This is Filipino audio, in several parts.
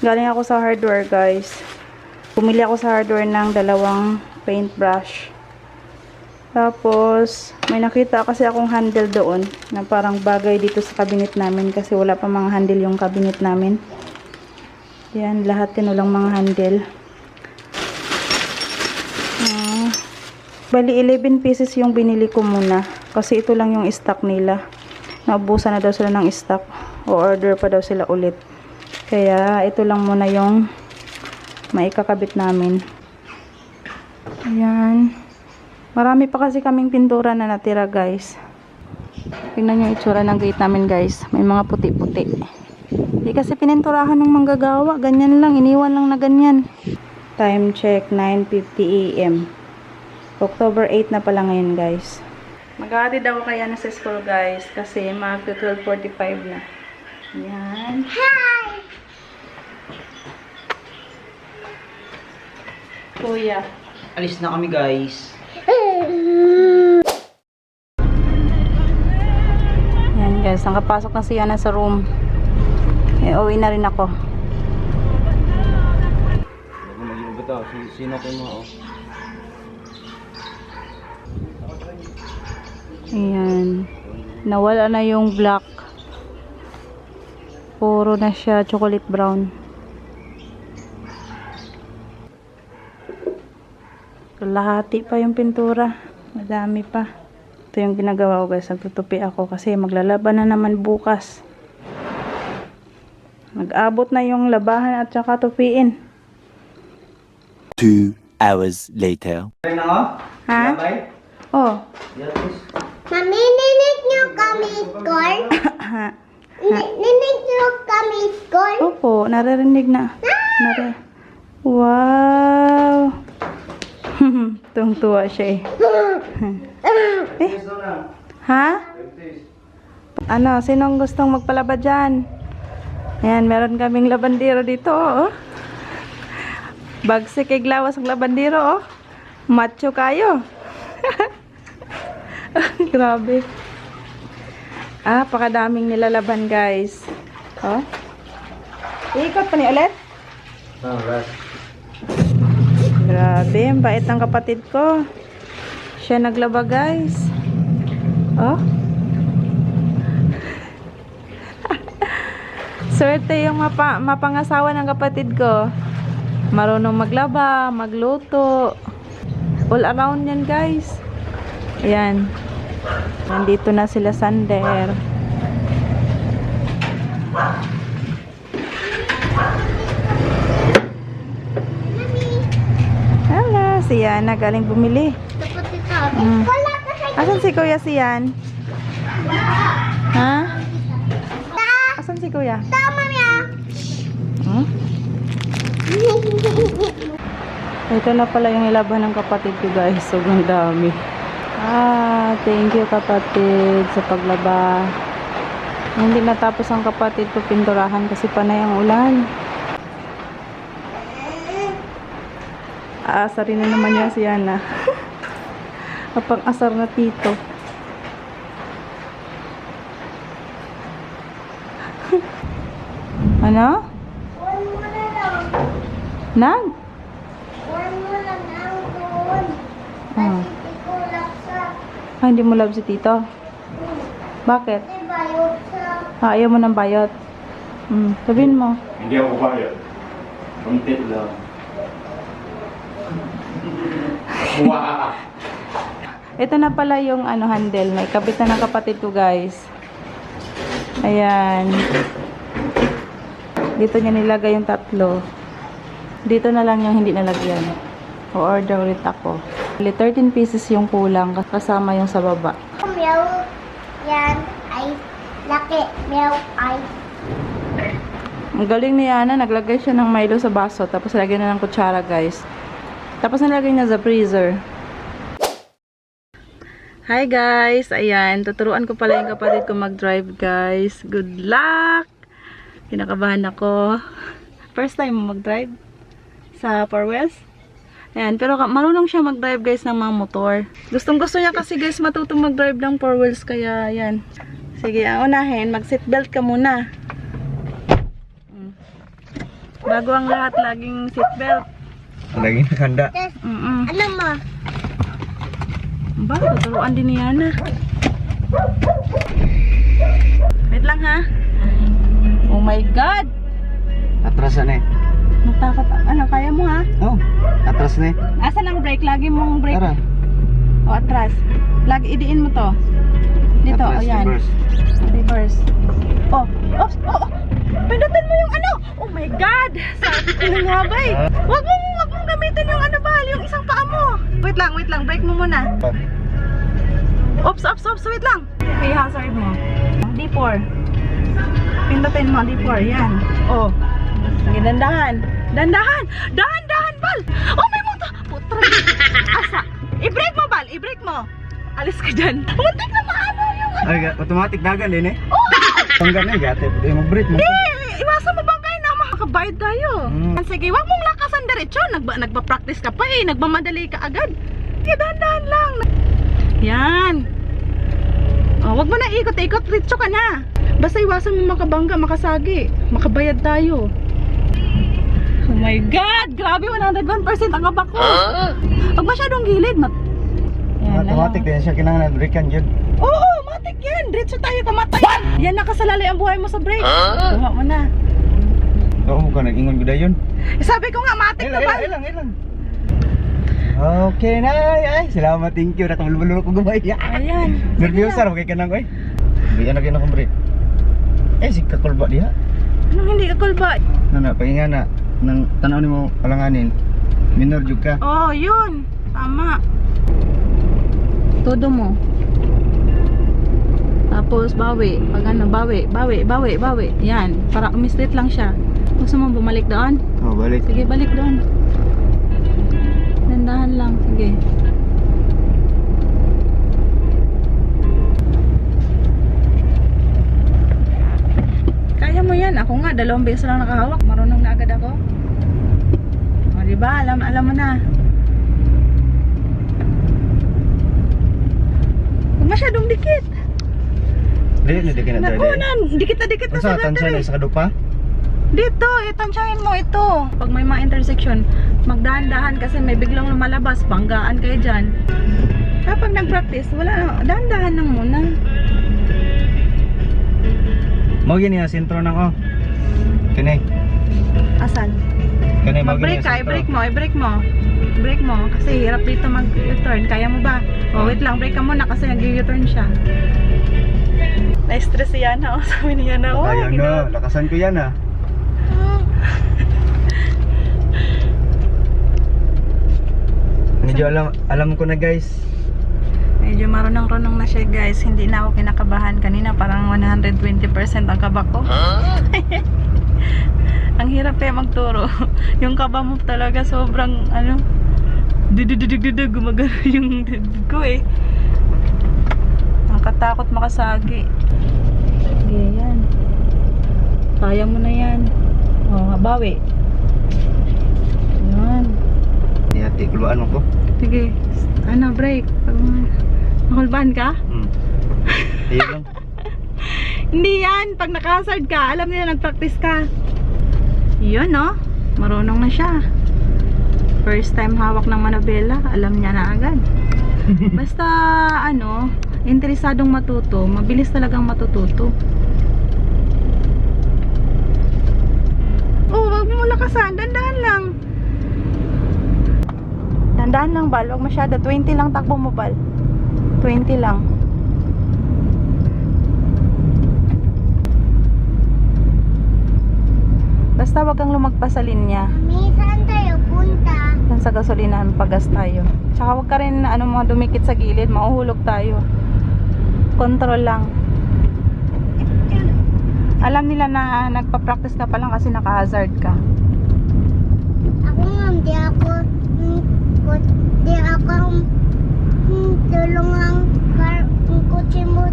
Galing ako sa hardware, guys. Pumili ako sa hardware ng 2 paintbrush. Tapos, may nakita kasi akong handle doon na parang bagay dito sa cabinet namin kasi wala pa mga handle yung cabinet namin. Yan, lahat din walang mga handle. Bali, 11 pieces yung binili ko muna kasi ito lang yung stock nila. Naubusan na daw sila ng stock o order pa daw sila ulit. Kaya ito lang muna yung maikakabit namin. Ayan. Marami pa kasi kaming pintura na natira, guys. Tingnan yung itsura ng gate namin, guys. May mga puti-puti. Hindi kasi pininturahan ng manggagawa. Ganyan lang. Iniwan lang na ganyan. Time check, 9:50 AM. October 8 na pala ngayon, guys. Mag-aatid ako kaya na sa school, guys, kasi mag-12:45 na. Yan. Hi! Kuya. Alis na kami, guys. Yan, guys. Nakapasok na si Yana sa room. Uwi na rin ako. Mag-iugat ako. Sino ko mo, oh? Ayan. Nawala na yung black. Puro na siya chocolate brown. Kalahati pa yung pintura. Madami pa. Ito yung ginagawa ko, guys. Nagtutupi ako kasi maglalaban na naman bukas. Mag-abot na yung labahan at saka tupiin. 2 hours later. Kaya na, oh? Ha? Bye? Oh. Yes, please. Mami, ninig niyo kami score? Ninig niyo kami score? Opo, naririnig na. Wow. Tungtuwa siya eh. Yes, na. Ha? Ano, sinong gustong magpalaba dyan? Ayan, meron kaming labandero dito, oh. Bagsik kay glawas ang labandero, oh. Macho kayo. Grabe. Pakadaming nilalaban, guys. Oh. Ikot pa ni ulit. Alright. Grabe, ang bait ng kapatid ko. Siya naglaba, guys. Oh. Swerte yung mapangasawa ng kapatid ko. Marunong maglaba, magluto. All around yan, guys. Ayan. Nandito na sila sander. Hala, si Yana galing bumili. Dapat ito. Mm. Wala kasi Asan si Kuya Sian? Ha? Asan si Kuya? tama niya. Hmm? Ito na pala yung nilaban ng kapatid ko, guys. Sobrang dami. Thank you, kapatid, sa paglaba. Hindi natapos ang kapatid ko pinturahan kasi panay ang ulan. Aasar rin na naman yan si Yana. Kapag asar na tito. Ano? One mo na lang. Nag? One mo na lang doon. Ah. Kasi ko laksa. Hindi mo love si tito? Bakit? Kasi bayot sa... Ayaw mo ng bayot? Sabihin mo. Hindi ako bayad. Konti lang. Wow! Ito na pala yung handle. May kabit na ng kapatid ko, guys. Ayan. Dito niya nilagay yung 3. Dito na lang yung hindi nalagyan. O-order ulit ako. 13 pieces yung kulang kasama yung sa baba. Milk. Yan ay laki. Milk ay... Ang galing ni Yana, naglagay siya ng Milo sa baso tapos lagyan na ng kutsara, guys. Tapos nilagay niya sa freezer. Hi, guys! Ayan, tuturuan ko pala yung kapatid ko mag-drive, guys. Good luck! Kinakabahan ako. First time mo mag-drive sa 4 wheels. Ayan, pero marunong siya mag-drive, guys, ng mga motor. Gustong gusto niya kasi, guys, matutong mag-drive ng 4 wheels. Kaya, ayan. Sige, ang unahin, mag-seatbelt ka muna. Bago ang lahat, laging seatbelt. Lagi nakanda. Ano mo? Ba, tuturuan din ni Yana. Wait lang ha. Oh my God! Atras na eh. Natakot. Ano, kaya mo ha? Oh, atras na eh. Asan ang brake? Lagi mong brake. Tara. O, atras. Lagi, idiin mo to. Dito, Atras, ayan. reverse. Reverse. Oh, oops, oh, oh. Pindutin mo yung ano. Oh my God! Sabi ko lang nga ba eh. Wag mong gamitin yung ano ba, yung isang paa mo. Wait lang, brake mo muna. Oops, wait lang. Okay, hazard mo. D4. Pindutin mo, D4, yan. Oh. Sige, dandahan. Dahan, Bal. Oh, may motor. Putra. Asa. I-brake mo, Bal. I-brake mo. Alis ka dyan. Muntik na maano yung ano. Ay, automatic dagan din eh. Oh! Tanggal na, gati. Pwede mag-brake mo. Iwasan mo ba kayo na makakabayad tayo? Sige, wag mong lakasan diretso. Nagpa-practice ka pa eh. Nagmamadali ka agad. Sige, dahan lang. Yan. Oh, wag mo na ikot-ikot. Diretso ka na. Basta iwasan mo makabangga, makasagi. Makabayad tayo. Oh my God! Grabe, 101% ang kabak ko. Huwag masyadong gilid. Yan, Automatic din siya, kinangan brake yun. Oo, matik yan. Diretso tayo, kamatay. Yan, nakasalalay ang buhay mo sa brake. Kuha mo na. Oo mo ka, nag-ingon ko na yun. Sabi ko nga, matik na ba? Ilang. Okay na, ay, salamat, thank you. Nakamulbulo ko gumay. Ayan. Nervyoso, okay ka nang, oy. Hindi na akong brake. Si kakulba diha. Anong hindi ka kulba? Nana, pahinga na. Nang tanaw ni mo kalanganin. Minor jud ka. Oh, yun. Tama. Todo mo. Tapos bawi. Pag ano, bawi. Yan. Para umislit lang siya. Gusto mo bumalik doon? Oh, balik. Sige, balik doon. Dandahan lang. Sige. Kaya mo yan. Ako nga, 2 beses lang nakahawak. Marunong na agad ako. O, diba? Alam mo na. Huwag masyadong dikit. Dili ka na Naku, dikit na dikit na Sa sa tansya na sa kadupa. Dito, itansyahin mo ito. Pag may mga intersection, magdahan-dahan kasi may biglang lumalabas. Banggaan kayo dyan. Kapag nag-practice, wala, dahan-dahan lang muna. Mo gini ya sentro nang oh. Kini. Asan? Kani mo Mag-brake gini. ka, i-brake mo. Brake mo, kasi hirap dito mag-U-turn. Kaya mo ba? O, wait lang, brake ka muna kasi nag-U-turn siya. Na-stress si Yana, oh. Sabi ni Yana, oh, Ayun no, lakasan ko yan ah. Medyo alam ko na guys. Medyo marunong-runong na siya guys. Hindi na ako kinakabahan. Kanina parang 120% ang kaba ko. Ang hirap kaya magturo. Yung kaba mo talaga sobrang ano, gumagano yung dudud ko eh. Nakatakot makasagi. Sige, yan. Kaya mo na yan. O, bawi. Yan. Hati keluar ko. Sige. Ano, break. Mahulban ka? Iya lang. Hindi yan. Pag nakahazard ka, alam nila nag-practice ka. Yun, no? Marunong na siya. First time hawak ng manabela, alam niya na agad. Basta, ano, interesadong matuto, mabilis talagang matututo. Oh, wag mo lakasan. Dandahan lang. Dandahan lang, Bal. Wag masyado. 20 lang takbo mo, Bal. 20 lang. Basta wag kang lumagpas sa linya. Mami, saan tayo punta? Yan sa gasolinahan, pagas tayo. Tsaka wag ka rin ano, mga dumikit sa gilid, mauhulog tayo. Control lang. Alam nila na nagpa-practice ka pa lang kasi naka-hazard ka. Ako nga, di ako tulungang kutsi mo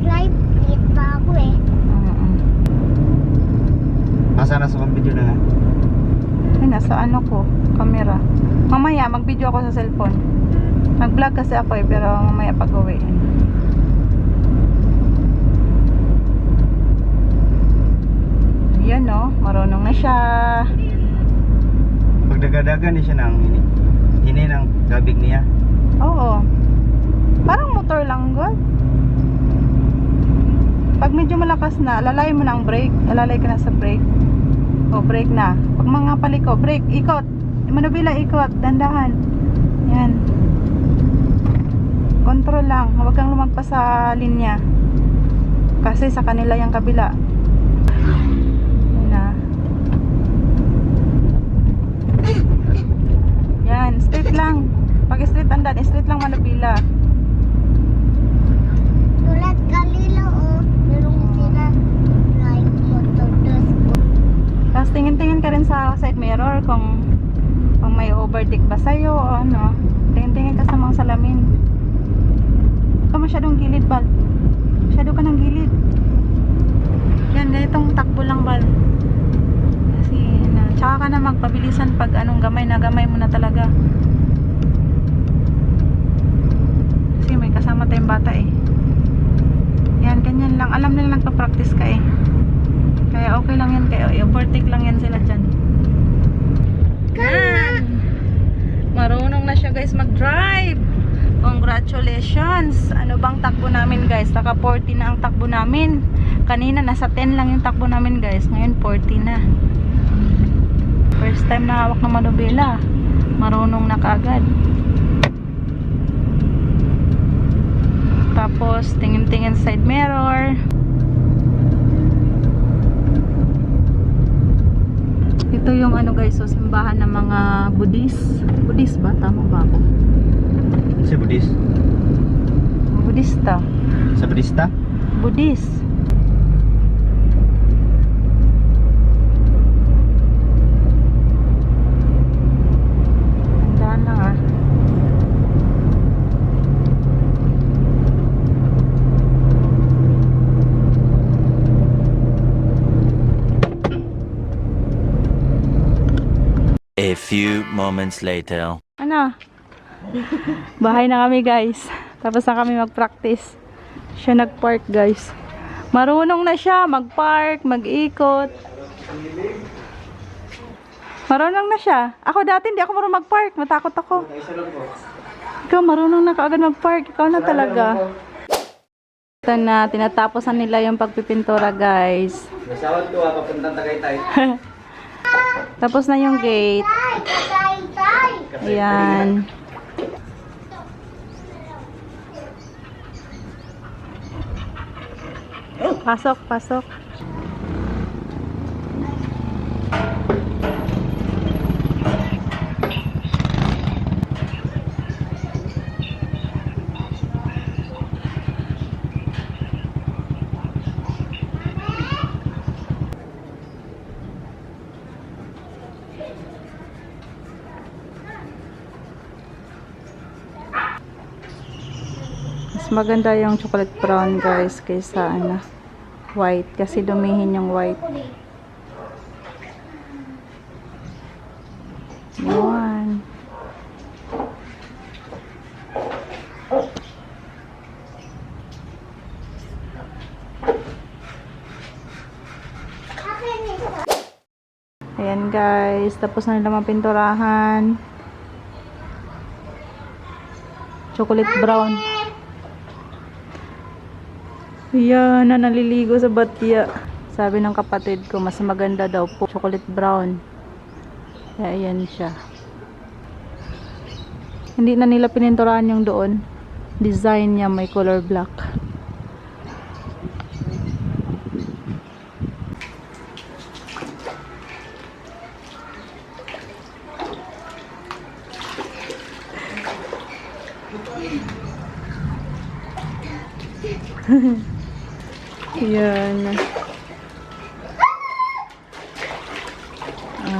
drive it pa ako eh. Asa na sa video na nga? Ay, nasa ano ko, camera. Mamaya, mag-video ako sa cellphone. Nag-vlog kasi ako eh, pero mamaya pag-uwi. Yan no, marunong na siya. siya. Pag dagadagan siya ng hini ng gabig niya. Oo. Parang motor lang, God. Pag medyo malakas na, lalay mo na ang brake. Lalay ka na sa brake. O, brake na. Pag mga paliko, brake, ikot. Manubila, ikot. Dandahan. Yan. Control lang. Huwag kang lumagpas sa linya. Kasi sa kanila yung kabila. Yan na. Yan. Straight lang. Pag straight andan, straight lang manubila. Tulad kanila merong sila like motor. Tapos tingin-tingin ka rin sa side mirror kung may overtake ba sa'yo o ano. Tingin-tingin ka sa mga salamin. Huwag ka masyadong gilid, Bal. Masyado ka ng gilid. Yan, ganitong takbo lang, Bal. Kasi, tsaka ka na magpabilisan pag anong gamay na gamay mo na talaga. Kasi may kasama tayong bata eh. Yan, ganyan lang. Alam nila nagpa-practice ka eh. Kaya okay lang yan kayo. I-overtake lang yan sila dyan. Yan! Marunong na siya guys mag-drive. Congratulations! Ano bang takbo namin guys? Naka 40 na ang takbo namin. Kanina nasa 10 lang yung takbo namin guys. Ngayon 40 na. First time na hawak ng manubela. Marunong na kaagad. Tapos tingin-tingin side mirror. Ito yung ano guys, so simbahan ng mga Buddhist. Buddhist ba? Tama ba ako? Sa Buddhist. Buddhista. Sa Buddhista? Buddhist. Tandaan lang ah. A few moments later. Ano? Bahay na kami guys. Tapos na kami mag-practice. Siya nag-park guys. Marunong na siya mag-park, mag-ikot. Marunong na siya. Ako dati hindi ako marunong mag-park. Matakot ako. Ikaw marunong na kaagad mag-park. Ikaw na talaga. Ito na, tinatapos na nila yung pagpipintura guys. Nasawad ko papuntang Tagaytay. Tapos na yung gate. Ayan. Pasok, pasok. Mas maganda yung chocolate brown guys kaysa ano, white kasi dumihin yung white. Yan. Ayan guys, tapos na nila mapinturahan. Chocolate brown. Ayan, na naliligo sa batya. Sabi ng kapatid ko, mas maganda daw po chocolate brown. Kaya ayan siya. Hindi na nila pininturahan yung doon. Design niya may color black. Yan.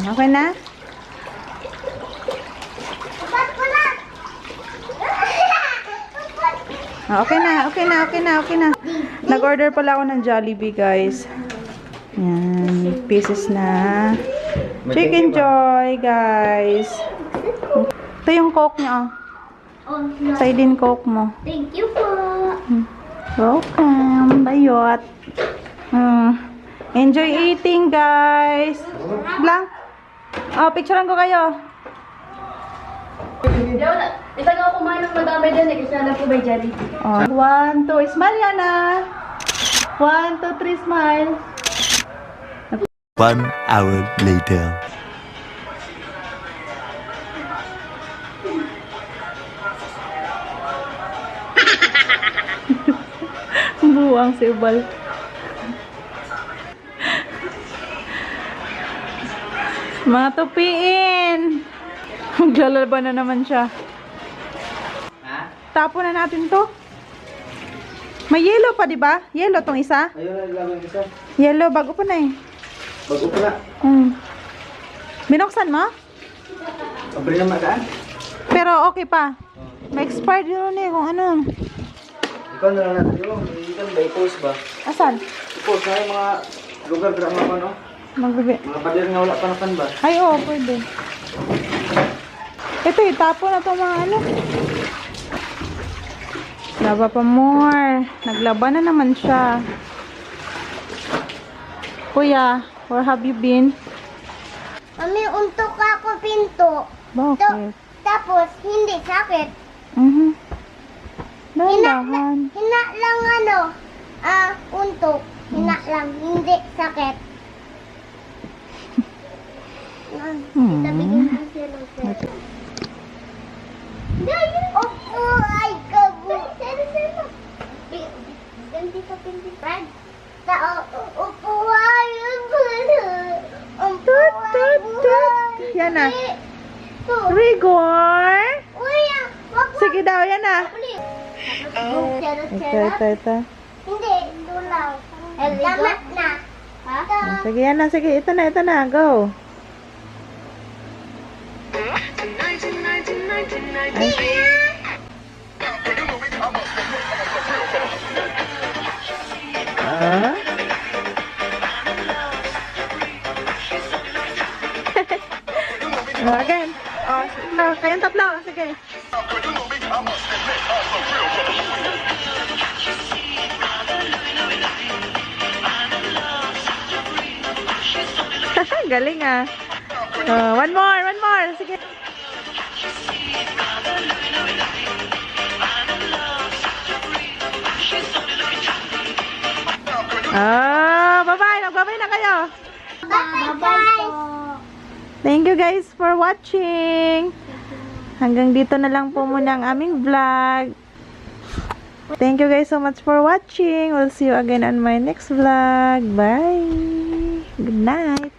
Okay na? Okay na. Nag-order pala ako ng Jollibee, guys. Yan, pieces na. Chicken Joy, guys. Ito yung Coke niya, Oh, Sardine Coke mo. thank you po. Welcome, bayot. Enjoy eating, guys. Lang. Oh, picturean ko kayo. Ito nga kumain ng madami din eh, kasi alam ko may jelly. Oh, 1, 2. Smile yan ah. 1, 2, 3, smile. 1 hour later. Buwang si Ubal. Mga tupiin. Maglalaba na naman siya. Tapo na natin to. May yellow pa, di ba? Yellow tong isa. Ayun na lang isa. Yellow, bago pa na eh. Bago pa na. Binuksan mo? Abri naman daan. Pero okay pa. May expired yun eh kung ano. Ikaw na lang natin yung ikan ba i-post ba? Asan? I-post na yung mga lugar drama pa no? Magbibi. Mga pader nga wala pa na pan ba? Ay, oo, pwede. Ito, itapo na itong mga ano. Laba pa more. Naglaba na naman siya. Kuya, where have you been? Mami, untok ako pinto. Bakit? Tapos, hindi sakit. Dahan. Hina lang ano, untok. Hina lang, hindi sakit. Tabigyan ko siya ng pera. Opo, ay kabu. Ganti ka pinti. Fred? Opo, ay Yan na. Rigor. Uy, wag mo. Sige daw, yan na. Charot. Ito. Hindi, dulaw. Tama na. Ha? Sige, yan na. Sige, ito na. Go. Ah? Again. Kayong tatlo. Sige. Galing ah. One more. Sige. Bye-bye. Nagbabay na kayo. Bye-bye. Thank you guys for watching. Hanggang dito na lang po muna ang aming vlog. Thank you guys so much for watching. We'll see you again on my next vlog. Bye. Good night.